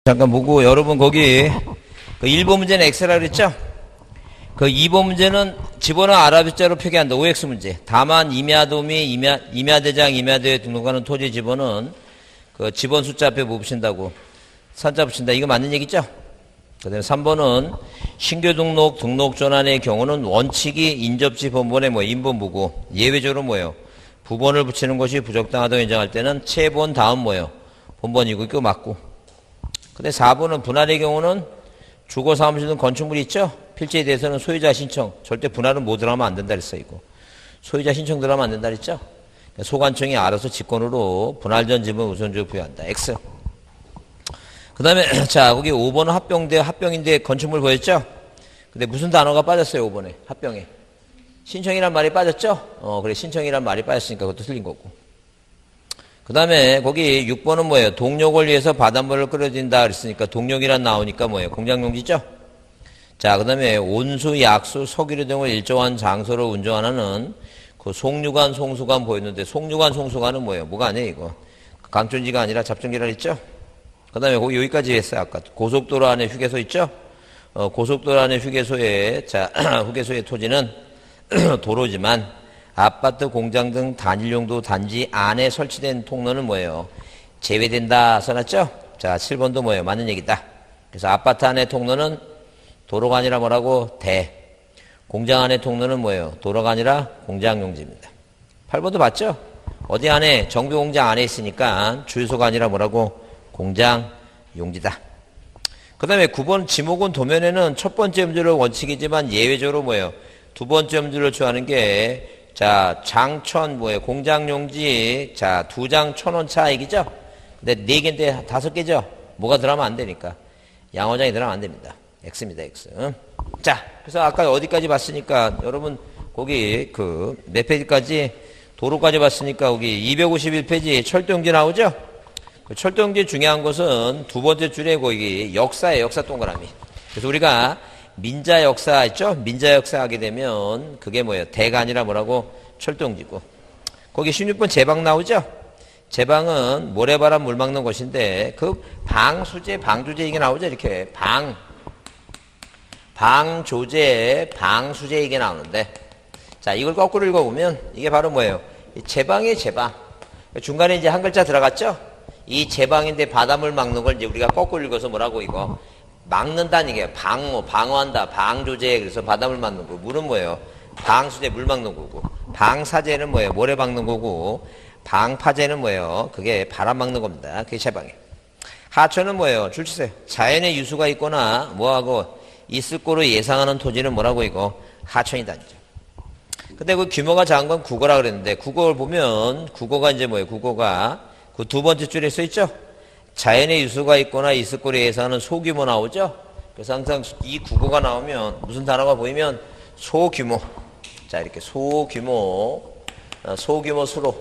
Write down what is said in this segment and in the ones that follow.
잠깐 보고 여러분 거기 그 1번 문제는 X라 그랬죠? 그 2번 문제는 집어넣어 아랍자로 표기한다. OX 문제. 다만 임야도미, 임야대장, 임야대에 등록하는 토지 집어는 그 집원 숫자 앞에 뭐 붙인다고? 산자 붙인다. 이거 맞는 얘기죠? 그 다음에 3번은 신규 등록 전환의 경우는 원칙이 인접지 번번에 뭐 인번부고 예외적으로 뭐예요? 부번을 붙이는 것이 부적당하다고 인정할 때는 채번 다음 뭐예요? 본번이고 이거 맞고. 근데 4번은 분할의 경우는 주거 사무실 등 건축물이 있죠? 필지에 대해서는 소유자 신청. 절대 분할은 못 들어가면 안 된다 그랬어, 이거. 소유자 신청 들어가면 안 된다 그랬죠? 소관청이 알아서 직권으로 분할 전 지분 우선적으로 부여한다. X. 그 다음에, 자, 거기 5번은 합병인데 건축물 보였죠? 근데 무슨 단어가 빠졌어요, 5번에? 합병에. 신청이란 말이 빠졌죠? 그래, 신청이란 말이 빠졌으니까 그것도 틀린 거고. 그 다음에 거기 6번은 뭐예요? 동력을 위해서 바닷물을 끓여준다 그랬으니까 동력이란 나오니까 뭐예요? 공장용지죠? 자, 그 다음에 온수, 약수, 석유류 등을 일정한 장소로 운전하는 그 송유관, 송수관 보였는데 송유관, 송수관은 뭐예요? 뭐가 아니에요, 이거? 강촌지가 아니라 잡전기라 했죠? 그 다음에 거기 여기까지 했어요, 아까. 고속도로 안에 휴게소 있죠? 고속도로 안에 휴게소에, 자, 휴게소의 토지는 도로지만 아파트, 공장 등 단일용도 단지 안에 설치된 통로는 뭐예요? 제외된다 써놨죠? 자, 7번도 뭐예요? 맞는 얘기다. 그래서 아파트 안에 통로는 도로가 아니라 뭐라고? 공장 안에 통로는 뭐예요? 도로가 아니라 공장용지입니다. 8번도 맞죠? 어디 안에? 정비공장 안에 있으니까 주유소가 아니라 뭐라고? 공장용지다. 그 다음에 9번 지목은 도면에는 첫 번째 음주를 원칙이지만 예외적으로 뭐예요? 두 번째 음주를 취하는 게 자, 장천 뭐예요? 공장용지. 자, 2장 1,000원 차익이죠? 근데 4개인데 5개죠? 뭐가 들어가면 안 되니까. 양어장이 들어가면 안 됩니다. X입니다, X. 자, 그래서 아까 어디까지 봤으니까 여러분 거기 그 몇 페이지까지 도로까지 봤으니까 거기 251페이지 철도용지 나오죠? 그 철도용지 중요한 것은 두 번째 줄에 거기 역사예요, 역사 동그라미. 그래서 우리가 민자 역사 있죠? 민자 역사 하게 되면 그게 뭐예요? 대가 아니라 뭐라고? 철도용지고. 거기 16번 제방 나오죠? 제방은 모래바람 물 막는 것인데 그 방수제, 방조제 이게 나오죠? 이렇게 방조제, 방수제 이게 나오는데 자, 이걸 거꾸로 읽어보면 이게 바로 뭐예요? 제방이에요, 제방. 중간에 이제 한 글자 들어갔죠? 이 제방인데 바닷물 막는 걸 이제 우리가 거꾸로 읽어서 뭐라고 이거? 막는다는 게 방어한다, 방조제. 그래서 바닷물 막는 거. 물은 뭐예요? 방수제, 물 막는 거고. 방사제는 뭐예요? 모래 막는 거고. 방파제는 뭐예요? 그게 바람 막는 겁니다. 그게 제방이에요. 하천은 뭐예요? 줄 치세요. 자연의 유수가 있거나 뭐하고 있을 거로 예상하는 토지는 뭐라고 이거? 하천이다. 근데 그 규모가 작은 건 국어라 그랬는데 국어를 보면 국어가 이제 뭐예요? 국어가 그 두 번째 줄에 써 있죠? 자연의 유수가 있거나 있을 거로 예상하는 소규모 나오죠? 그래서 항상 이 국어가 나오면 무슨 단어가 보이면 소규모. 자, 이렇게 소규모 수로.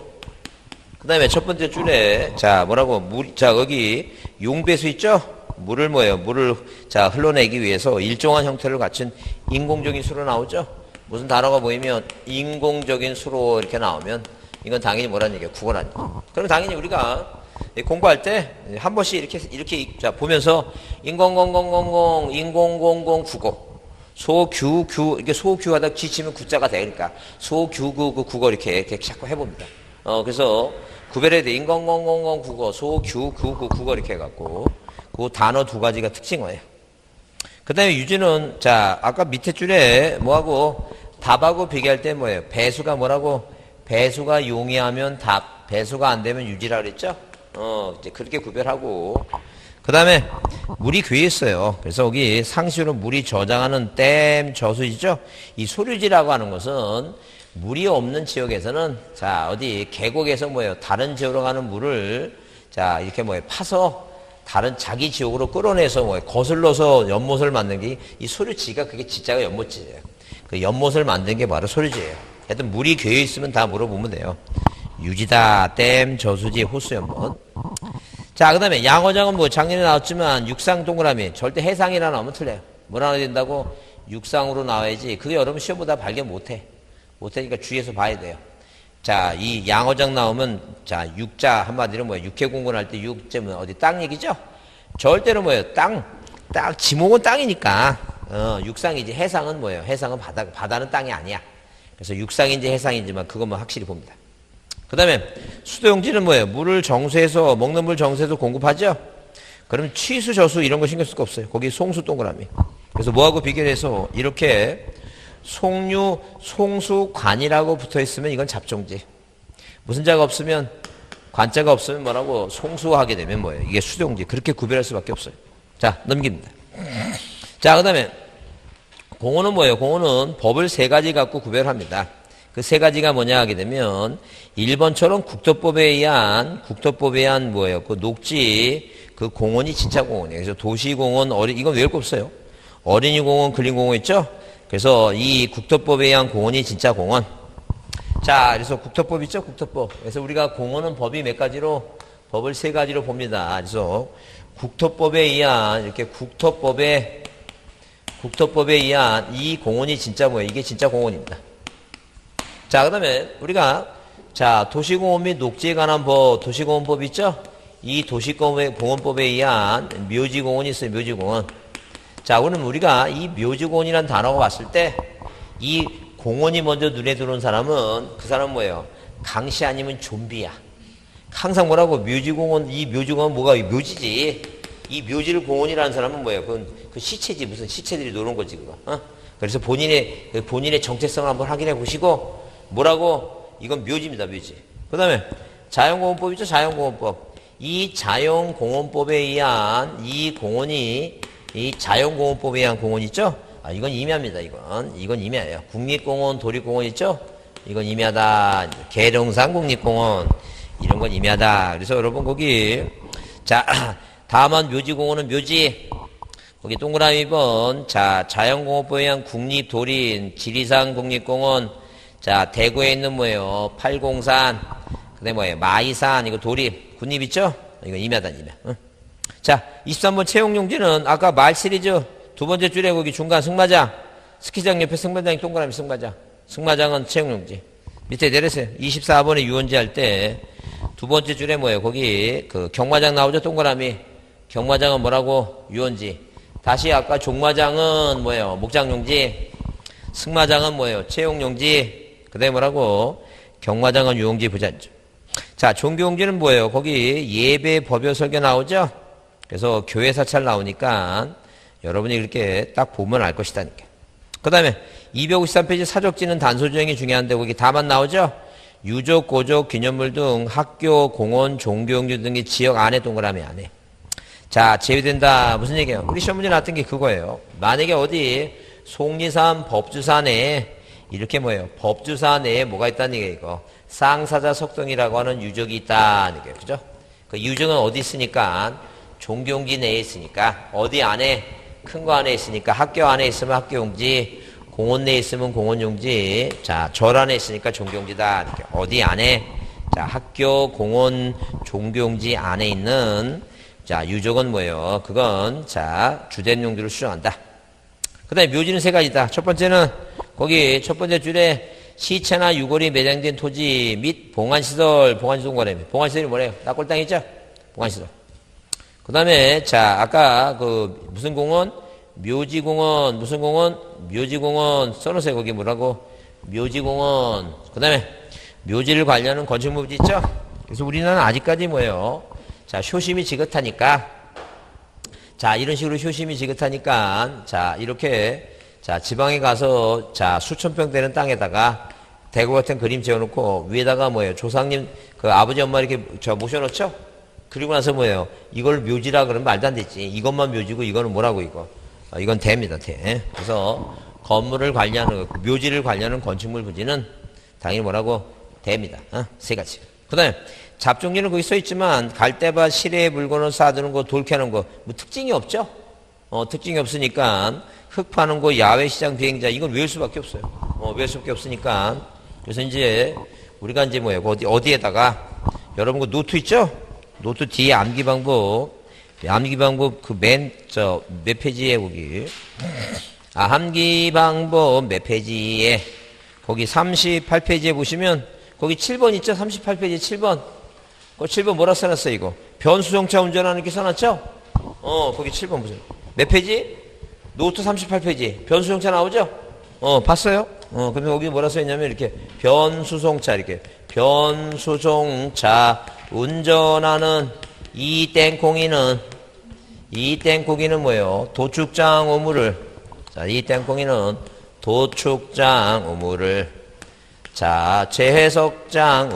그 다음에 첫 번째 줄에 자, 뭐라고? 자, 여기 용배수 있죠? 물을 뭐예요? 물을 자, 흘러내기 위해서 일정한 형태를 갖춘 인공적인 수로 나오죠? 무슨 단어가 보이면 인공적인 수로 이렇게 나오면 이건 당연히 뭐라는 얘기예요? 국어라는 얘기예요. 그럼 당연히 우리가 공부할 때 한 번씩 이렇게 자, 보면서 인공공공공공 국어 소규 이렇게 소규 하다 지치면 구자가 되니까 소규구 그 국어 이렇게 자꾸 해봅니다. 그래서 구별해야 돼. 인공공공공 국어 소규 국어 이렇게 해갖고 그 단어 두 가지가 특징어예요. 그 다음에 유지는 자, 아까 밑에 줄에 뭐하고 답하고 비교할 때 뭐예요? 배수가 뭐라고? 배수가 용이하면 답, 배수가 안 되면 유지라 그랬죠? 이제 그렇게 구별하고. 그 다음에 물이 괴 있어요. 그래서 여기 상시로 물이 저장하는 댐, 저수지죠? 이 소류지라고 하는 것은 물이 없는 지역에서는 자, 어디 계곡에서 뭐예요? 다른 지역으로 가는 물을 자, 이렇게 뭐예요? 파서 다른 자기 지역으로 끌어내서 뭐예요? 거슬러서 연못을 만든 게 이 소류지가 그게 진짜가 연못지예요. 그 연못을 만든 게 바로 소류지예요. 하여튼 물이 괴 있으면 다 물어보면 돼요. 유지다, 댐, 저수지, 호수, 연못. 자, 그 다음에 양어장은 뭐 작년에 나왔지만 육상 동그라미. 절대 해상이라 나오면 틀려요. 뭐라 나와야 된다고? 육상으로 나와야지. 그게 여러분 시험보다 발견 못해. 못하니까 주의해서 봐야 돼요. 자, 이 양어장 나오면 자, 육자 한마디로 뭐야? 육해공부할 때 육자면 어디 땅 얘기죠? 절대로 뭐예요? 지목은 땅이니까, 육상이지. 해상은 뭐예요? 해상은 바다는 땅이 아니야. 그래서 육상인지 해상인지만 그것만 확실히 봅니다. 그 다음에 수도용지는 뭐예요? 물을 정수해서, 먹는 물 정수해서 공급하죠? 그러면 취수, 저수 이런 거 신경 쓸 거 없어요. 거기 송수 동그라미. 그래서 뭐하고 비교해서 이렇게 송류, 송수관이라고 붙어 있으면 이건 잡종지. 무슨 자가 없으면, 관자가 없으면 뭐라고? 송수하게 되면 뭐예요? 이게 수도용지. 그렇게 구별할 수밖에 없어요. 자, 넘깁니다. 자, 그 다음에 공원은 뭐예요? 공원은 법을 세 가지 갖고 구별합니다. 그 세 가지가 뭐냐 하게 되면 1번처럼 국토법에 의한 뭐예요? 그 녹지, 그 공원이 진짜 공원이에요. 그래서 도시공원, 이건 외울 거 없어요. 어린이공원, 근린공원 있죠? 그래서 이 국토법에 의한 공원이 진짜 공원. 자, 그래서 국토법 있죠? 국토법. 그래서 우리가 공원은 법이 몇 가지로? 법을 세 가지로 봅니다. 그래서 국토법에 의한, 이렇게 국토법에 의한 이 공원이 진짜 뭐예요? 이게 진짜 공원입니다. 자, 그 다음에 우리가, 자, 도시공원 및 녹지에 관한 법, 도시공원법 있죠? 이 도시공원법에 의한 묘지공원이 있어요. 묘지공원. 자, 그럼 우리가 이 묘지공원이라는 단어가 왔을 때 이 공원이 먼저 눈에 들어온 사람은 그 사람은 뭐예요? 강시 아니면 좀비야. 항상 뭐라고? 묘지공원, 이 묘지공원 뭐가 묘지지. 이 묘지를 공원이라는 사람은 뭐예요? 그 시체지. 무슨 시체들이 노는 거지, 그거. 그래서 본인의 정체성을 한번 확인해 보시고 뭐라고? 이건 묘지입니다, 묘지. 그 다음에 자연공원법 있죠? 자연공원법. 이 자연공원법에 의한 이 공원이, 이 자연공원법에 의한 공원 있죠? 이건 임야입니다, 이건 임야예요. 국립공원, 도립공원 있죠? 이건 임야다. 계룡산 국립공원. 이런 건 임야다. 그래서 여러분 거기, 자, 다만 묘지공원은 묘지. 거기 동그라미 2번. 자, 자연공원법에 의한 국립, 도립, 지리산 국립공원. 자, 대구에 있는 뭐예요? 팔공산. 그 다음에 뭐예요? 마이산. 이거 도립. 군립 있죠? 이거 임야다, 임야. 응? 자, 23번 채용용지는 아까 말 시리즈 두 번째 줄에 거기 중간 승마장. 스키장 옆에 승마장이 동그라미 승마장. 승마장은 채용용지. 밑에 내렸어요. 24번에 유원지 할 때 두 번째 줄에 뭐예요? 거기 그 경마장 나오죠? 동그라미. 경마장은 뭐라고? 유원지. 다시 아까 종마장은 뭐예요? 목장용지. 승마장은 뭐예요? 채용용지. 그 다음에 뭐라고? 경마장은 유용지 부자죠. 자, 종교용지는 뭐예요? 거기 예배 법요 설교 나오죠? 그래서 교회 사찰 나오니까 여러분이 이렇게 딱 보면 알 것이다니까. 그 다음에 253페이지 사적지는 단소조항이 중요한데 거기 다만 나오죠? 유적, 고적, 기념물 등 학교, 공원, 종교용지 등이 지역 안에 동그라미 안에. 자, 제외된다. 무슨 얘기예요? 우리 시험 문제 나왔던 게 그거예요. 만약에 어디 속리산 법주산에 이렇게 뭐예요? 법주산 내에 뭐가 있다는 얘기예요, 이거. 쌍사자 석등이라고 하는 유적이 있다는 얘기예요. 그죠? 그 유적은 어디 있으니까? 종교용지 내에 있으니까. 어디 안에? 큰 거 안에 있으니까. 학교 안에 있으면 학교용지. 공원 내에 있으면 공원용지. 자, 절 안에 있으니까 종교용지다. 이렇게. 어디 안에? 자, 학교, 공원, 종교용지 안에 있는 자, 유적은 뭐예요? 그건 자, 주된 용도를 수정한다. 그 다음에 묘지는 세 가지다. 첫 번째는 거기 첫 번째 줄에 시체나 유골이 매장된 토지 및 봉안시설, 봉안시설이 뭐래요? 낙골땅 있죠? 봉안시설. 그 다음에 자, 아까 그 무슨 공원? 묘지공원, 무슨 공원? 묘지공원 써놓으세요. 거기 뭐라고? 묘지공원. 그 다음에 묘지를 관련한 건축물지 있죠? 그래서 우리는 아직까지 뭐예요? 자, 효심이 지긋하니까, 자, 이런 식으로 효심이 지긋하니까, 자, 이렇게, 자, 지방에 가서, 자, 수천 평 되는 땅에다가 대구 같은 그림 지어놓고 위에다가 뭐예요? 조상님, 그 아버지 엄마 이렇게 저 모셔놓죠? 그리고 나서 뭐예요? 이걸 묘지라 그러면 말도 안 되지. 이것만 묘지고 이거는 뭐라고 이거. 이건 대입니다, 대. 그래서 건물을 관리하는, 묘지를 관리하는 건축물 부지는 당연히 뭐라고? 대입니다. 세 가지. 그 다음에 잡종지는 거기 써있지만 갈대밭, 시래의 물건을 쌓아두는 거, 돌 캐는 거, 뭐 특징이 없죠? 특징이 없으니까 흙 파는 거, 야외시장 비행자, 이건 외울 수밖에 없어요. 외울 수밖에 없으니까. 그래서 이제 우리가 이제 뭐예요? 어디에다가 여러분 그 노트 있죠? 노트 뒤에 암기 방법 그 몇 페이지에 거기 암기 방법 몇 페이지에 거기 38페이지에 보시면 거기 7번 있죠? 38페이지 7번. 그 7번 뭐라 써놨어요, 이거? 변수정차 운전하는 게 써놨죠? 거기 7번 보세요. 몇 페이지? 노트 38페이지. 변수정차 나오죠? 봤어요? 그러면 여기 뭐라 써있냐면 이렇게 변수송차 이렇게 변수송차 운전하는 이 땡콩이는 뭐예요? 도축장 우물을 자, 이 땡콩이는 도축장 우물을 자, 채석장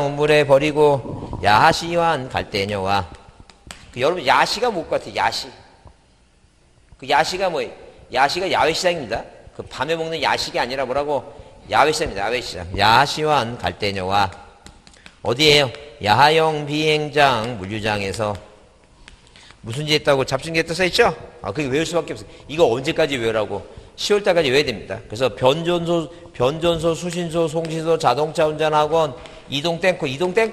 우물에 버리고 야시완 갈대녀와 여러분 야시가 뭘 것 같아요? 야시. 그 야시가 뭐예요? 야시가 야외시장입니다. 그 밤에 먹는 야식이 아니라 뭐라고? 야외시장입니다. 야외시장. 야시완 갈대녀와 어디에요? 야영 비행장 물류장에서 무슨 지 했다고 잡순기했다 써있죠? 그게 외울 수밖에 없어요. 이거 언제까지 외우라고? 10월달까지 외워야 됩니다. 그래서 변전소, 수신소, 송신소, 자동차 운전학원, 이동 땡코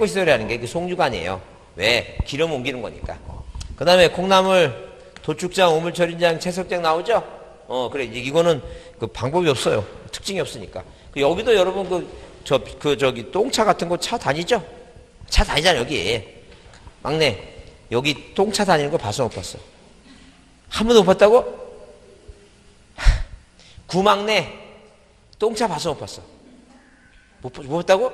시설이라는 게 송유가 아니에요. 왜? 기름 옮기는 거니까. 그 다음에 콩나물, 도축장, 우물처리장, 채석장 나오죠? 그래. 이거는 그 방법이 없어요. 특징이 없으니까. 여기도 여러분 저기 똥차 같은 거 차 다니죠? 차 다니잖아, 여기. 막내. 여기 똥차 다니는 거 봤어, 못 봤어? 한 번도 못 봤다고? 구막내. 똥차 봤어, 못 봤어? 못 봤다고?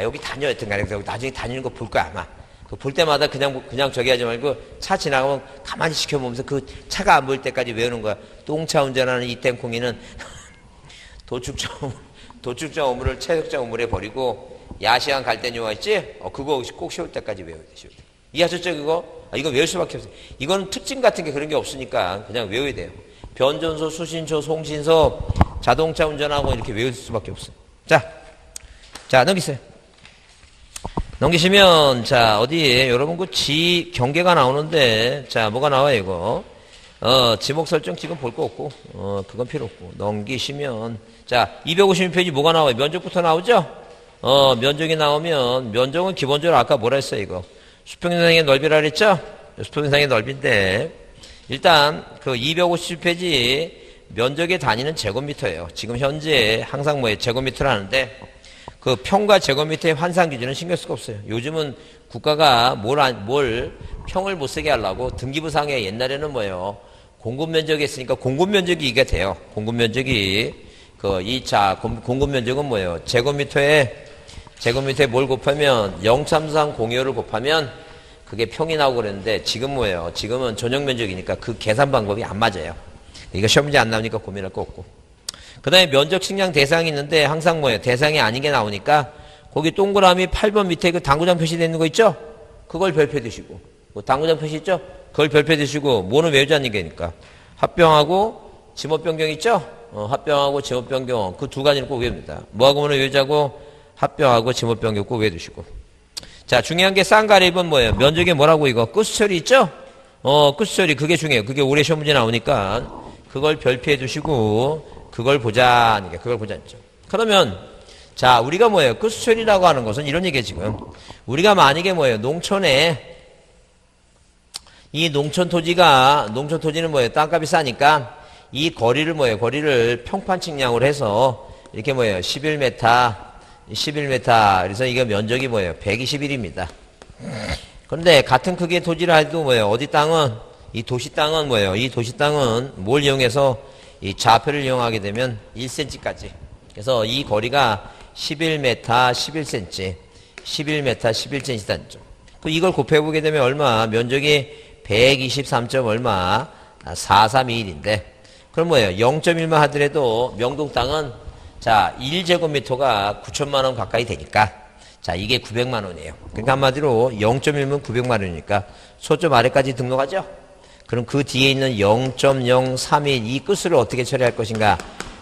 여기 다녀, 여튼 간에. 나중에 다니는 거 볼 거야, 아마. 볼 때마다 그냥 저기 하지 말고 차 지나가면 가만히 지켜보면서 그 차가 안 보일 때까지 외우는 거야. 똥차 운전하는 이 땡콩이는 도축장 우물을 채석장 우물에 버리고 야시안 갈대녀와 있지? 그거 꼭 쉬울 때까지 외워야 돼. 쉬울 때. 이해하셨죠, 그거? 이거 외울 수밖에 없어요. 이거는 특징 같은 게 그런 게 없으니까 그냥 외워야 돼요. 변전소, 수신소, 송신소, 자동차 운전하고 이렇게 외울 수밖에 없어요. 자, 넘기세요. 넘기시면, 자, 어디에, 여러분, 경계가 나오는데, 자, 뭐가 나와요, 이거? 지목 설정 지금 볼 거 없고, 그건 필요 없고, 넘기시면, 자, 256페이지 뭐가 나와요? 면적부터 나오죠? 면적이 나오면, 면적은 기본적으로 아까 뭐라 했어요, 이거? 수평이상의 넓이라 그랬죠? 수평이상의 넓이인데, 일단, 257페이지, 면적의 단위는 제곱미터예요. 지금 현재 항상 뭐예요? 제곱미터를 하는데, 평과 제곱미터의 환산 기준은 신경 쓸 거 없어요. 요즘은 국가가 뭘 평을 못 쓰게 하려고 등기부상에 옛날에는 뭐예요? 공급 면적이 있으니까 공급 면적이 이게 돼요. 공급 면적이 공급 면적은 뭐예요? 제곱미터에 뭘 곱하면 0.305를 곱하면 그게 평이 나오고 그랬는데 지금 뭐예요? 지금은 전용 면적이니까 그 계산 방법이 안 맞아요. 이거 시험 문제 안 나오니까 고민할 거 없고. 그 다음에 면적 측량 대상이 있는데 항상 뭐예요? 대상이 아닌 게 나오니까 거기 동그라미 8번 밑에 그 당구장 표시되어 있는 거 있죠? 그걸 별표 드시고 당구장 표시 있죠? 그걸 별표 드시고 뭐는 외우지 않는 게니까 합병하고 지목 변경 있죠? 합병하고 지목 변경 그 두 가지는 꼭 외웁니다. 뭐하고 뭐는 외우자고 합병하고 지목 변경 꼭 외워두시고 자 중요한 게 쌍가립은 뭐예요? 면적이 뭐라고 이거? 끝수처리 있죠? 끝수처리 그게 중요해요. 그게 올해 시험 문제 나오니까 그걸 별표해 두시고 그걸 보자니까 그걸 보자죠. 그러면 자 우리가 뭐예요? 끝수처리라고 하는 것은 이런 얘기예요. 지금 우리가 만약에 뭐예요? 농촌에 이 농촌 토지는 뭐예요? 땅값이 싸니까 이 거리를 뭐예요? 거리를 평판 측량을 해서 이렇게 뭐예요? 11m 그래서 이게 면적이 뭐예요? 121입니다. 그런데 같은 크기의 토지를 해도 뭐예요? 어디 땅은 이 도시 땅은 뭐예요? 이 도시 땅은 뭘 이용해서 이 좌표를 이용하게 되면 1cm까지. 그래서 이 거리가 11m, 11cm, 11m, 11cm단 점. 이걸 곱해보게 되면 얼마? 면적이 123. 얼마? 431인데. 그럼 뭐예요? 0.1만 하더라도 명동 땅은 자 1제곱미터가 9천만 원 가까이 되니까 자 이게 900만 원이에요. 그러니까 한마디로 0.1면 900만 원이니까 소점 아래까지 등록하죠? 그럼 그 뒤에 있는 0.031 이 끝을 어떻게 처리할 것인가?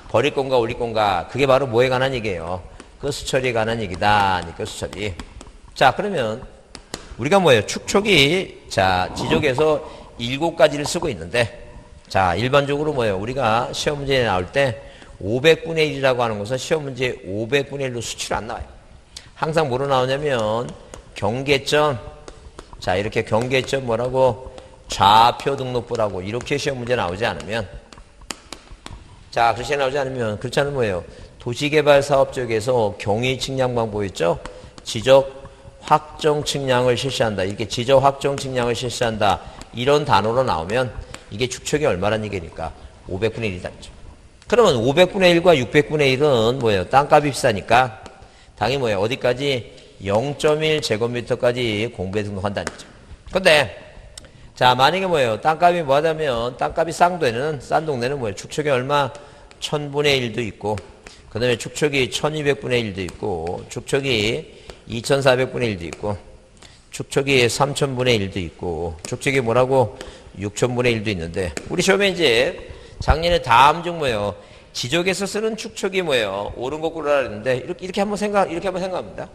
버릴 건가 올릴 건가? 그게 바로 뭐에 관한 얘기예요? 끝수 처리에 관한 얘기다. 끝수 처리. 자 그러면 우리가 뭐예요? 축척이 자 지적에서 7가지를 쓰고 있는데 자 일반적으로 뭐예요? 우리가 시험 문제에 나올 때 500분의 1이라고 하는 것은 시험 문제 500분의 1로 수치로 안 나와요. 항상 뭐로 나오냐면 경계점 자 이렇게 경계점 뭐라고 좌표 등록부라고 이렇게 시험 문제 나오지 않으면 자 그렇게 나오지 않으면 그렇지 않으면 뭐예요? 도시개발 사업 쪽에서 경위 측량 방법 있죠? 지적 확정 측량을 실시한다. 이렇게 지적 확정 측량을 실시한다. 이런 단어로 나오면 이게 축척이 얼마란 얘기니까 500분의 1이다. 그러면 500분의 1과 600분의 1은 뭐예요? 땅값이 비싸니까 당연히 뭐예요? 어디까지? 0.1 제곱미터까지 공부에 등록한다는 거죠. 근데 자, 만약에 뭐예요? 땅값이 뭐하다면 땅값이 싼 동네는 뭐예요? 축척이 얼마? 1000분의 1도 있고, 그 다음에 축척이 1200분의 1도 있고, 축척이 2400분의 1도 있고, 축척이 3000분의 1도 있고, 축척이 뭐라고? 6000분의 1도 있는데, 우리 시험에 이제 작년에 다음 중 뭐예요? 지적에서 쓰는 축척이 뭐예요? 옳은 거 고르라 그랬는데, 이렇게 한번 생각합니다.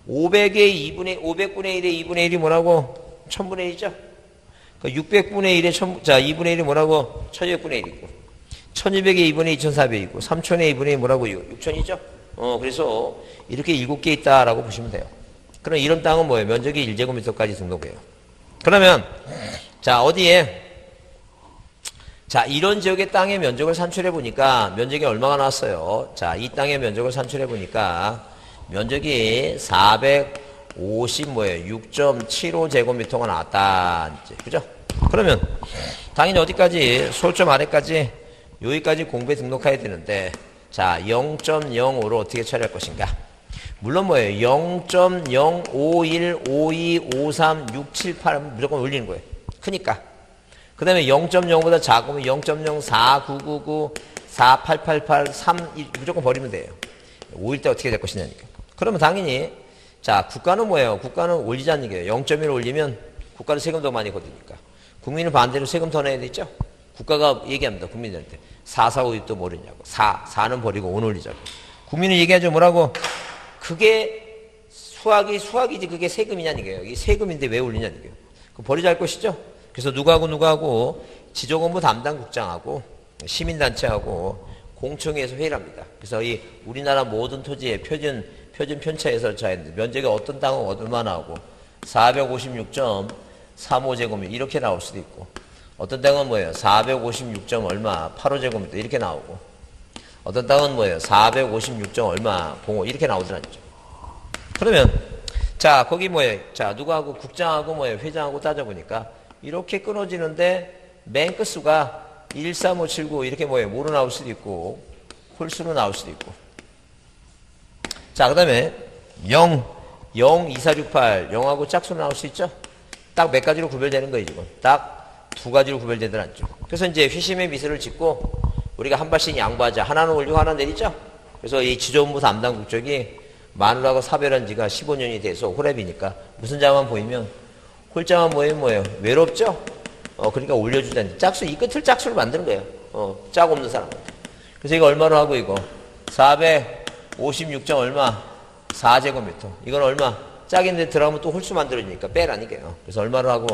500분의 1의 2분의 1이 뭐라고? 1000분의 1이죠? 600분의 1의 2분의 1이 뭐라고? 1200분의 1이고, 1200의 2분의 2400이고, 3000의 2분의 1이 뭐라고? 6000이죠? 그래서 이렇게 7개 있다라고 보시면 돼요. 그럼 이런 땅은 뭐예요? 면적이 1제곱미터까지 등록해요. 그러면, 자, 어디에? 자, 이런 지역의 땅의 면적을 산출해 보니까 면적이 얼마가 나왔어요? 자, 이 땅의 면적을 산출해 보니까 면적이 6.75제곱미터가 나왔다. 이제, 그죠? 그러면 당연히 어디까지? 소점 아래까지 여기까지 공부에 등록해야 되는데, 자, 0.05로 어떻게 처리할 것인가? 물론 뭐예요? 0.051, 52, 53, 6, 7, 8 하면 무조건 올리는 거예요. 크니까. 그 다음에 0.0보다 작으면 0.04, 999, 4, 8, 8, 8, 3, 2 무조건 버리면 돼요. 5일 때 어떻게 될 것이냐니까. 그러면 당연히 자, 국가는 뭐예요? 국가는 올리자는 얘기예요. 0.1 올리면 국가는 세금 더 많이 거두니까. 국민은 반대로 세금 더 내야 되죠? 국가가 얘기합니다. 국민들한테. 4, 4, 5, 6도 모르냐고. 4는 버리고 5는 올리자고. 국민은 얘기하죠. 뭐라고? 그게 수학이지 그게 세금이냐는 얘기예요. 이게 세금인데 왜 올리냐는 얘기예요. 그 버리자 할 것이죠? 그래서 누구하고 지적업무 담당 국장하고 시민단체하고 공청회에서 회의를 합니다. 그래서 이 우리나라 모든 토지의 표준 편차에서 자했는데 면적이 어떤 땅은 얼마나 하고 456.35제곱미터 이렇게 나올 수도 있고 어떤 땅은 뭐예요? 456. 얼마 85제곱미터 이렇게 나오고 어떤 땅은 뭐예요? 456. 얼마 05 이렇게 나오더라죠. 그러면 자 거기 뭐예요? 자 누구하고 국장하고 뭐예요? 회장하고 따져보니까 이렇게 끊어지는데 맨 끝수가 13579 이렇게 뭐예요? 모로 나올 수도 있고 홀수로 나올 수도 있고 자 그 다음에 0 2468 0하고 짝수로 나올 수 있죠? 딱 몇 가지로 구별되는 거예요 지금. 딱 두 가지로 구별되더라죠. 그래서 이제 회심의 미소를 짓고 우리가 한 발씩 양보하자. 하나는 올리고 하나 내리죠? 그래서 이 지조본부 담당 국적이 마누라하고 사별한 지가 15년이 돼서 호랩이니까 무슨 자만 보이면 홀자만 보이면 뭐예요? 외롭죠? 그러니까 올려주자니 짝수 이 끝을 짝수로 만드는 거예요. 짝 없는 사람한테. 그래서 이거 얼마로 하고 이거 456. 얼마 4제곱미터 이건 얼마 짝인데 들어가면 또 홀수 만들어지니까 빼라니까요. 그래서 얼마로 하고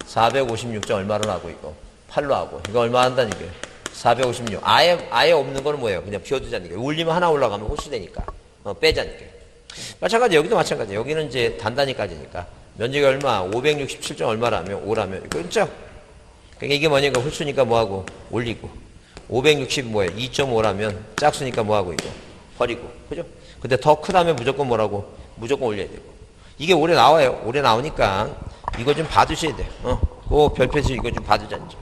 456. 얼마로 하고 이거 8로 하고 이거 얼마 한다니까요. 456 아예 없는 거는 뭐예요? 그냥 비워두자니까요. 올리면 하나 올라가면 홀수 되니까 빼자니까요. 마찬가지 여기도 마찬가지. 여기는 이제 단단히까지니까 면적이 얼마 567. 얼마라면 5라면 이거 있죠? 그러니까 이게 뭐냐니까 홀수니까 뭐하고 올리고 560 뭐예요? 2.5라면 짝수니까 뭐하고 이거 버리고 그죠? 근데 더 크다면 무조건 뭐라고? 무조건 올려야 되고 이게 올해 나와요. 올해 나오니까 이거 좀 봐두셔야 돼요. 그 별표에서 이거 좀 봐두자니까.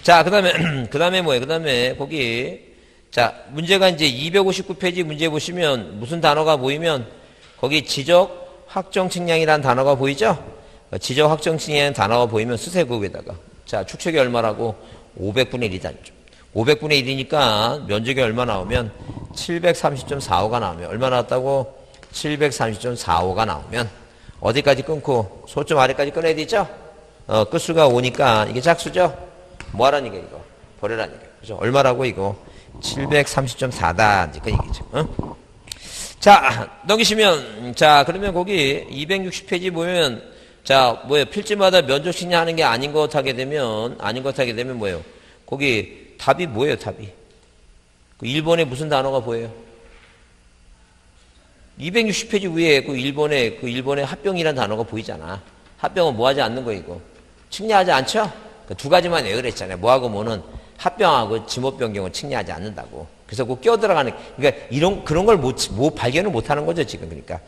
자, 그 다음에 뭐예요? 그 다음에 거기 자 문제가 이제 259페이지 문제 보시면 무슨 단어가 보이면 거기 지적 확정 측량이라는 단어가 보이죠? 지적 확정 측량이라는 단어가 보이면 쓰세요. 거기에다가 자 축척이 얼마라고? 500분의 1이다. 500분의 1이니까 면적이 얼마 나오면 730.45가 나오면 얼마 나왔다고? 730.45가 나오면 어디까지 끊고 소점 아래까지 끊어야 되죠? 끝수가 5니까 이게 짝수죠? 뭐하라는 게 이거? 버려라는 게. 그죠? 얼마라고 이거? 730.4다. 이제 그 얘기죠. 자, 넘기시면 자, 그러면 거기 260페이지 보면 자, 뭐예요? 필지마다 면적 측량하는 게 아닌 것 하게 되면 뭐예요? 거기 답이 뭐예요, 답이? 그 1번에 무슨 단어가 보여요? 260페이지 위에 그 일본의 합병이라는 단어가 보이잖아. 합병은 뭐 하지 않는 거 이거? 측량하지 않죠? 그 두 가지만 왜 그랬잖아요. 뭐하고 뭐는 합병하고 지목 변경은 측량하지 않는다고. 그래서 꼭 끼어들어가는, 그러니까 그런 걸 발견을 못 하는 거죠, 지금. 그러니까.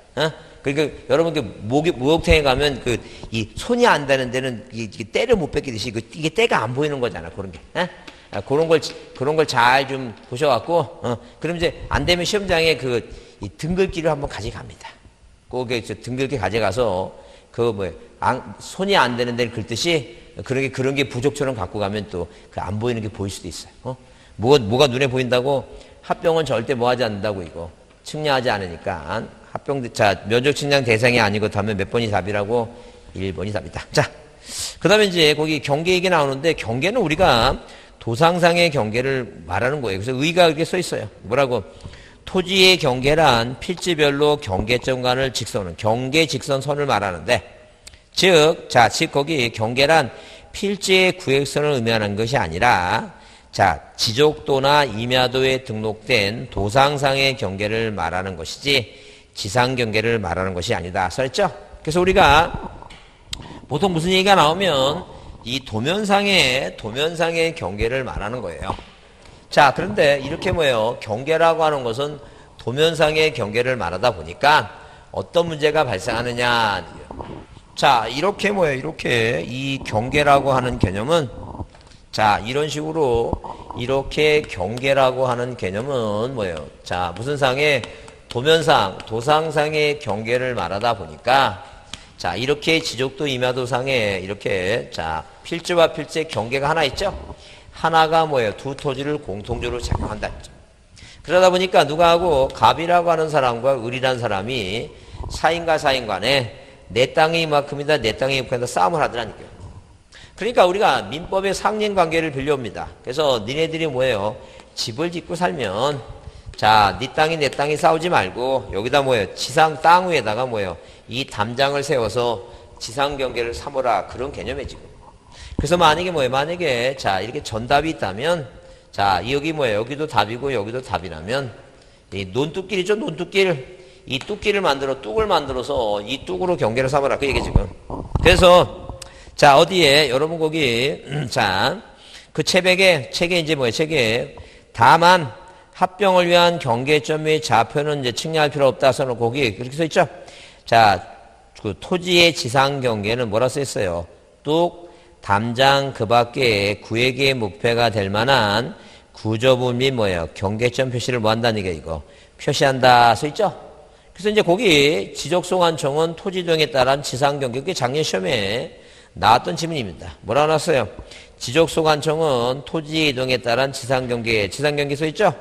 그러니까 여러분, 목욕탕에 가면 이 손이 안 닿는 데는 이게 때를 못 뺏기듯이 이게 때가 안 보이는 거잖아, 그런 게. 그런 걸 잘 좀 보셔갖고, 그럼 이제 안 되면 시험장에 이 등글기를 한번 가져갑니다. 꼭 등글기 가져가서, 손이 안 되는 데를 긁듯이, 그런 게 부족처럼 갖고 가면 또 안 보이는 게 보일 수도 있어요. 뭐가 눈에 보인다고? 합병은 절대 뭐 하지 않는다고, 이거. 측량하지 않으니까. 면적 측량 대상이 아니고 다면 몇 번이 답이라고? 1번이 답이다. 자, 그 다음에 이제 거기 경계 얘기 나오는데, 경계는 우리가 도상상의 경계를 말하는 거예요. 그래서 의가 이렇게 써 있어요. 뭐라고? 토지의 경계란 필지별로 경계점 간을 직선은 경계 직선선을 말하는데, 즉 거기 경계란 필지의 구획선을 의미하는 것이 아니라, 지적도나 임야도에 등록된 도상상의 경계를 말하는 것이지 지상 경계를 말하는 것이 아니다. 써있죠? 그래서 우리가 보통 무슨 얘기가 나오면 이 도면상의 경계를 말하는 거예요. 자, 그런데 이렇게 경계라고 하는 것은 도면상의 경계를 말하다 보니까 어떤 문제가 발생하느냐. 자, 이렇게 이 경계라고 하는 개념은, 자, 이런 식으로 이렇게 경계라고 하는 개념은 자, 무슨 상의? 도면상, 도상상의 경계를 말하다 보니까, 자, 이렇게 지적도 임야도상에 이렇게, 자, 필지와 필지의 경계가 하나 있죠? 하나가 두 토지를 공통적으로 작용한다. 그러다 보니까 누가 하고 갑이라고 하는 사람과 을이라는 사람이 사인과 사인 간에 내 땅이 이만큼이다, 내 땅이 이만큼이다 싸움을 하더라니까요. 그러니까 우리가 민법의 상린관계를 빌려옵니다. 그래서 니네들이 집을 짓고 살면, 자, 네 땅이 내 땅이 싸우지 말고 여기다 지상 땅 위에다가 이 담장을 세워서 지상 경계를 삼으라. 그런 개념에 지금. 그래서 만약에 자, 이렇게 전답이 있다면, 자, 여기도 답이고 여기도 답이라면, 이 논뚝길이죠, 논뚝길. 이 뚝길을 뚝을 만들어서 이 뚝으로 경계를 삼아라. 그 얘기 지금. 그래서, 자, 어디에, 여러분 거기, 자, 그 책에 책에, 다만, 합병을 위한 경계점 및 좌표는 이제 측량할 필요 없다. 써놓고 거기, 그렇게 써 있죠? 자, 그 토지의 지상 경계는 뭐라 써 있어요? 뚝, 담장 그 밖에 구획의 목표가 될 만한 구조물 및 경계점 표시를 한다는 게 이거. 표시한다. 써 있죠? 그래서 이제 거기 지적소관청은 토지 등에 따른 지상 경계, 그게 작년 시험에 나왔던 지문입니다. 뭐라고 나왔어요? 지적소관청은 토지 이동에 따른 지상 경계 써 있죠?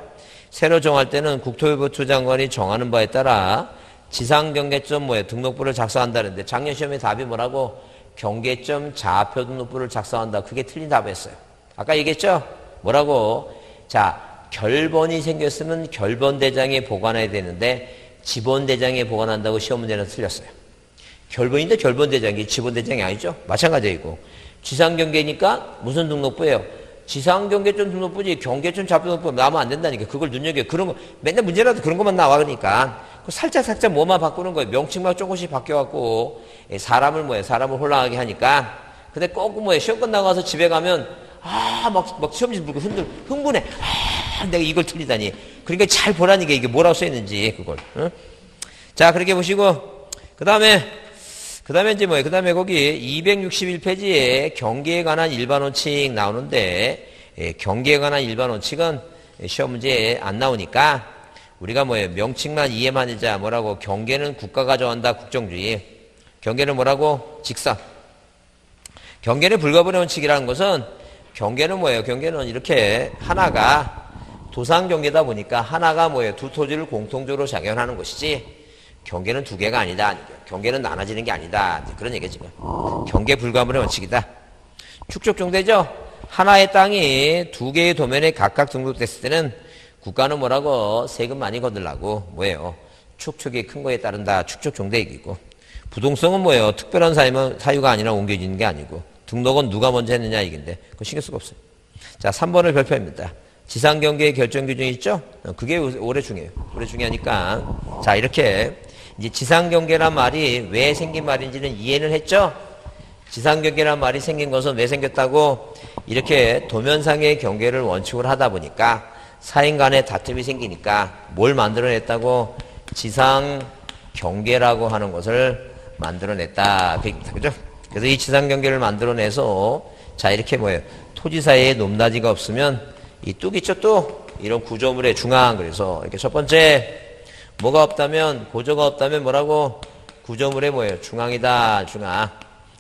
새로 정할 때는 국토교부부 장관이 정하는 바에 따라 지상 경계점 등록부를 작성한다는데 작년 시험에 답이 뭐라고? 경계점 좌표 등록부를 작성한다. 그게 틀린 답이었어요. 아까 얘기했죠? 뭐라고? 자, 결번이 생겼으면 결번대장에 보관해야 되는데 지번대장에 보관한다고 시험 문제는 틀렸어요. 결번인데 결번대장이 지번대장이 아니죠? 마찬가지이고. 지상경계니까 무슨 등록부예요? 지상경계점 등록부지 경계점 좌표 등록부 나오면 안 된다니까. 그걸 눈여겨. 그런 거 맨날 문제라도 그런 것만 나와. 그러니까 살짝 뭐만 바꾸는 거예요. 명칭만 조금씩 바뀌어갖고 사람을 혼란하게 하니까. 근데 꼭 시험 끝나고 와서 집에 가면 막 시험지 물고 흥분해. 내가 이걸 틀리다니. 그러니까 잘 보라니까 이게 뭐라고 써있는지, 그걸. 응? 자, 그렇게 보시고, 그 다음에 거기 261페이지에 경계에 관한 일반 원칙 나오는데, 경계에 관한 일반 원칙은 시험 문제에 안 나오니까, 우리가 명칭만 이해만 하자. 뭐라고? 경계는 국가가 정한다. 국정주의. 경계는 뭐라고? 직선. 경계는 불가분의 원칙이라는 것은, 경계는 경계는 이렇게 하나가 도상 경계다 보니까 하나가 두 토지를 공통적으로 작용하는 것이지 경계는 두 개가 아니다. 경계는 나눠지는 게 아니다. 그런 얘기죠, 지금. 경계 불가분의 원칙이다. 축적 종대죠? 하나의 땅이 두 개의 도면에 각각 등록됐을 때는 국가는 뭐라고? 세금 많이 거들라고 축척이 큰 거에 따른다. 축적 종대 얘기고. 부동성은 특별한 사유가 아니라 옮겨지는 게 아니고. 등록은 누가 먼저 했느냐 얘기인데 그거 신경 쓸 거 없어요. 자, 3번을 별표입니다. 지상경계의 결정규정이 있죠? 그게 오래 중요해요. 오래 중요하니까. 자, 이렇게 이제 지상경계란 말이 왜 생긴 말인지는 이해는 했죠? 지상경계란 말이 생긴 것은 왜 생겼다고? 이렇게 도면상의 경계를 원칙으로 하다 보니까 사인 간의 다툼이 생기니까 뭘 만들어냈다고? 지상 경계라고 하는 것을 만들어냈다. 그 얘기입니다. 그죠? 그래서 이 지상 경계를 만들어내서 자, 이렇게 뭐예요? 토지 사이에 높낮이가 없으면 이 뚝 있죠, 뚝? 이런 구조물의 중앙. 그래서 이렇게 첫 번째 뭐가 없다면, 고저가 없다면 뭐라고? 구조물의 뭐예요? 중앙이다, 중앙.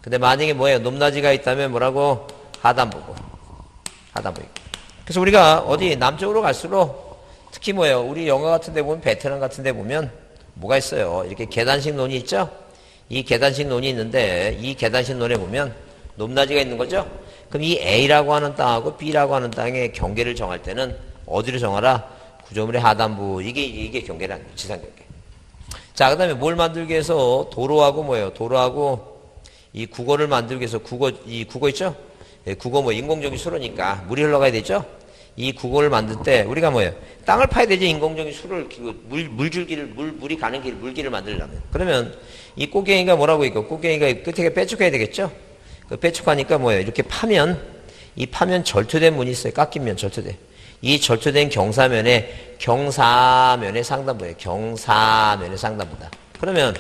근데 만약에 뭐예요? 높낮이가 있다면 뭐라고? 하단부고. 하단부고. 그래서 우리가 어디 남쪽으로 갈수록 특히 뭐예요? 우리 영화 같은 데 보면, 베트남 같은 데 보면 뭐가 있어요? 이렇게 계단식 논이 있죠? 이 계단식 논이 있는데 이 계단식 논에 보면 높낮이가 있는 거죠? 그럼 이 A라고 하는 땅하고 B라고 하는 땅의 경계를 정할 때는 어디로 정하라? 구조물의 하단부. 이게 경계란 거예요. 지상 경계. 자, 그 다음에 뭘 만들기 위해서 도로하고 뭐예요? 도로하고 이 국어를 만들기 위해서 이 국어 있죠? 예, 국어 뭐 인공적인 수로니까 물이 흘러가야 되죠? 이 국어를 만들 때 우리가 뭐예요? 땅을 파야 되지. 인공적인 수를, 물줄기를, 물이 가는 길, 물길을 만들려면. 그러면 이 꽃갱이가 뭐라고 있고, 꽃갱이가 끝에 빼촉해야 되겠죠? 그 빼촉하니까 뭐예요? 이렇게 파면, 이 파면 절투된 문이 있어요. 깎이면 절투된. 이 절투된 경사면의 상단부예요. 경사면의 상단부다. 그러면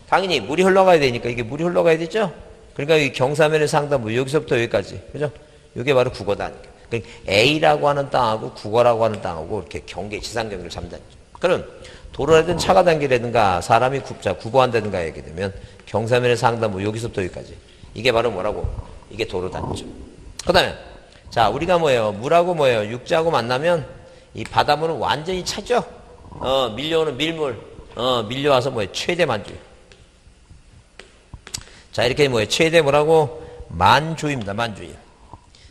당연히 물이 흘러가야 되니까 이게 물이 흘러가야 되죠? 그러니까 이 경사면의 상단부, 여기서부터 여기까지. 그죠? 이게 바로 국어다. 그러니까 A라고 하는 땅하고 국어라고 하는 땅하고 이렇게 경계, 지상 경계를 잡는다. 그럼 도로라든 차가 다니라든가 사람이 구보한다든가 하게 되면 경사면의 상단부, 여기서부터 여기까지. 이게 바로 뭐라고? 이게 도로단죠. 그 다음에 자, 우리가 뭐예요? 물하고 뭐예요? 육지하고 만나면 이 바닷물은 완전히 차죠? 밀려오는 밀물. 밀려와서 뭐예요? 최대 만주의. 자, 이렇게 뭐예요? 최대 뭐라고? 만조입니다. 만조의.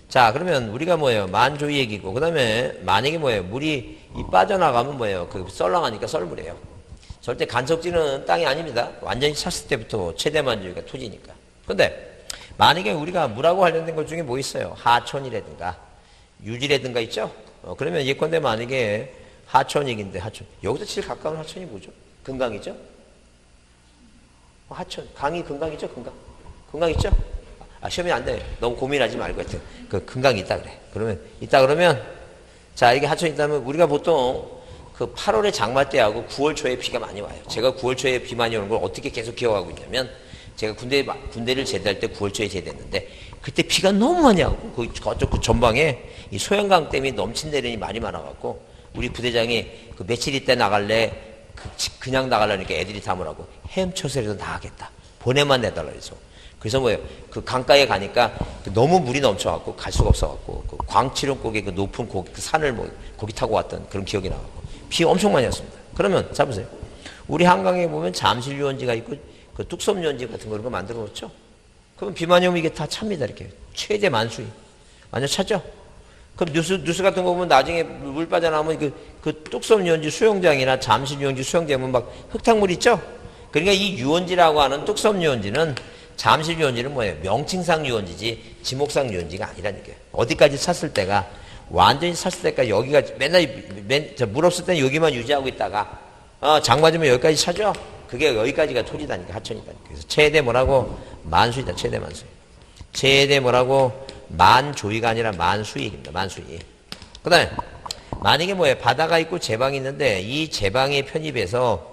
자, 그러면 우리가 뭐예요? 만조의 얘기고, 그 다음에 만약에 뭐예요? 물이 빠져나가면 뭐예요? 그 썰렁하니까 썰물이에요. 절대 간척지는 땅이 아닙니다. 완전히 찼을 때부터 최대 만조의가 토지니까. 근데 만약에 우리가 물하고 관련된 것 중에 뭐 있어요? 하천이라든가 유지라든가 있죠? 그러면 예컨대 만약에 하천 얘기인데, 하천. 여기서 제일 가까운 하천이 뭐죠? 금강이죠? 하천. 강이 금강이죠? 금강 있죠? 시험이 안 돼. 너무 고민하지 말고 하여튼 그 금강이 있다 그래. 있다 그러면 자, 이게 하천이 있다면 우리가 보통 그 8월에 장마 때하고 9월 초에 비가 많이 와요. 제가 9월 초에 비 많이 오는 걸 어떻게 계속 기억하고 있냐면, 제가 군대를 제대할 때 9월 초에 제대했는데 그때 비가 너무 많이 하고 그쪽 그 전방에 이 소양강 댐이 넘친 데는 많이 많아갖고 우리 부대장이 그 며칠 있다 나갈래, 그냥 나가려니까 애들이 담으라고 헤엄쳐서라도 나가겠다. 보내만 내달라 그래서. 그래서 뭐예요? 그 강가에 가니까 너무 물이 넘쳐갖고 갈 수가 없어갖고 그 광치룡곡의 그 높은 그 산을 거기 타고 왔던 그런 기억이 나갖고 비 엄청 많이 왔습니다. 그러면 자 보세요. 우리 한강에 보면 잠실유원지가 있고 그 뚝섬유원지 같은 거 이런 거 만들어 놓죠? 그럼 비 많이 오면 이게 다 찹니다. 이렇게 최대 만수위 완전 차죠? 그럼 뉴스 같은 거 보면 나중에 물 빠져나오면 그 뚝섬유원지 수영장이나 잠실유원지 수영장에 보면 막 흙탕물 있죠? 그러니까 이 유원지라고 하는 뚝섬유원지는, 잠실유원지는 뭐예요? 명칭상 유원지지 지목상 유원지가 아니라니까요. 어디까지 찼을 때가, 완전히 찼을 때가 여기가 물 없을 때는 여기만 유지하고 있다가 장 맞으면 여기까지 차죠? 그게 여기까지가 토지다니까, 하천이다니까. 그래서 최대 뭐라고? 만수이다. 최대 만수이. 최대 뭐라고? 만조이가 아니라 만수이입니다. 만수이. 그 다음에 만약에 뭐예요? 바다가 있고 제방이 있는데 이 제방에 편입해서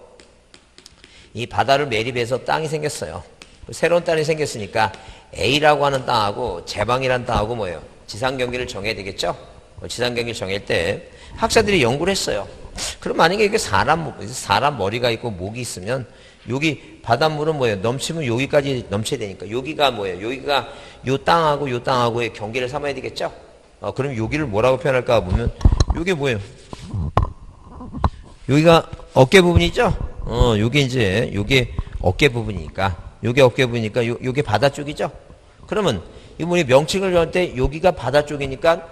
이 바다를 매립해서 땅이 생겼어요. 새로운 땅이 생겼으니까 A라고 하는 땅하고 제방이라는 땅하고 뭐예요? 지상경계를 정해야 되겠죠? 지상경계를 정할 때 학자들이 연구를 했어요. 그럼 만약에 이게 사람 머리가 있고 목이 있으면 여기 바닷물은 뭐예요? 넘치면 여기까지 넘쳐야 되니까 여기가 뭐예요? 여기가 요 땅하고의 경계를 삼아야 되겠죠? 그럼 여기를 뭐라고 표현할까 보면 요게 뭐예요? 여기가 어깨 부분이죠? 요게 어깨 부분이니까 요게 어깨 부분이니까 요게 바다 쪽이죠? 그러면 우리 명칭을 정할 때 여기가 바다 쪽이니까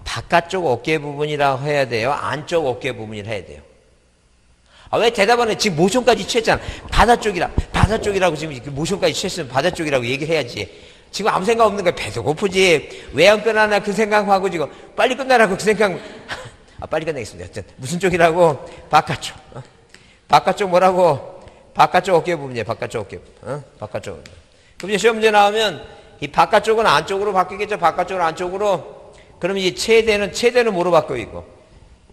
바깥쪽 어깨 부분이라고 해야 돼요? 안쪽 어깨 부분이라 해야 돼요? 왜 대답 안 해? 지금 모션까지 취했잖아. 바다 쪽이라고 지금 모션까지 취했으면 바다 쪽이라고 얘기를 해야지. 지금 아무 생각 없는 거야. 배도 고프지. 왜 안 끝나나 그 생각하고 지금 빨리 끝나라고 그 생각. 빨리 끝내겠습니다. 하여튼 무슨 쪽이라고? 바깥쪽. 바깥쪽 뭐라고? 바깥쪽 어깨 부분이에요. 바깥쪽 어깨 부분. 바깥쪽. 그럼 이제 시험 문제 나오면 이 바깥쪽은 안쪽으로 바뀌겠죠. 바깥쪽은 안쪽으로. 그러면 이 최대는 뭐로 바꿔, 이거?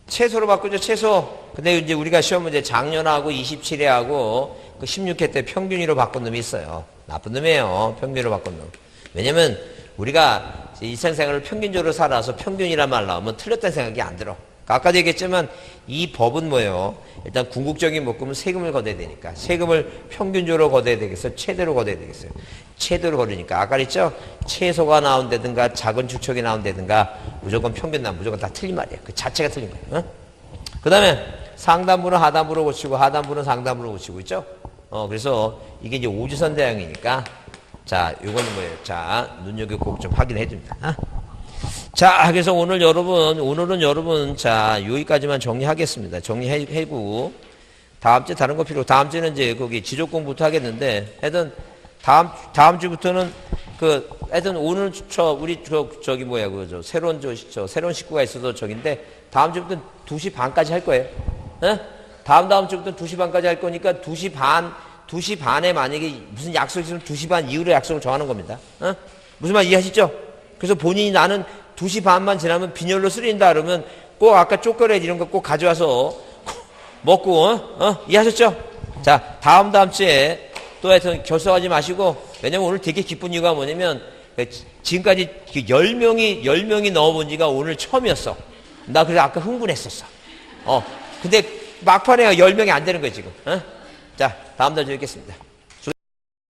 최소로 바꾸죠, 최소. 근데 이제 우리가 시험 문제 작년하고 27회하고 그 16회 때 평균으로 바꾼 놈이 있어요. 나쁜 놈이에요. 평균으로 바꾼 놈. 왜냐면 우리가 일상생활을 평균적으로 살아서 평균이란 말 나오면 틀렸다는 생각이 안 들어. 아까도 얘기했지만 이 법은 뭐예요? 일단 궁극적인 목금은 세금을 걷어야 되니까 세금을 평균적으로 걷어야 되겠어요? 최대로 걷어야 되겠어요? 최대로 걷으니까 아까 그랬죠? 최소가 나온다든가 작은 축척이 나온다든가 무조건 평균 나오면 무조건 다 틀린 말이에요. 그 자체가 틀린 거예요. 그 다음에 상단부는 하단부로 고치고 하단부는 상단부로 고치고 있죠? 그래서 이게 이제 오지선 대항이니까 자, 요거는 뭐예요? 자, 눈여겨 꼭 좀 확인해 줍니다. 자, 그래서 오늘은 여러분, 자, 여기까지만 정리하겠습니다. 정리해고, 다음 주에 다른 거 필요, 다음 주에는 이제 거기 지적 공부부터 하겠는데, 하여튼, 다음 주부터는 하여튼 오늘 저기 뭐야, 새로운 식구가 있어서 저긴데, 다음 주부터는 2시 반까지 할 거예요. 예? 다음 주부터는 2시 반까지 할 거니까 2시 반에 만약에 무슨 약속이 있으면 2시 반 이후로 약속을 정하는 겁니다. 무슨 말 이해하시죠? 그래서 본인이 나는 2시 반만 지나면 빈혈로 쓰린다 그러면 꼭 아까 초콜릿 이런 거 꼭 가져와서 먹고, 이해하셨죠? 자, 다음 주에 또 하여튼 결석하지 마시고, 왜냐면 오늘 되게 기쁜 이유가 뭐냐면, 지금까지 10명이 넣어본 지가 오늘 처음이었어. 나 그래서 아까 흥분했었어. 근데 막판에 10명이 안 되는 거야, 지금. 자, 다음 달에 뵙겠습니다.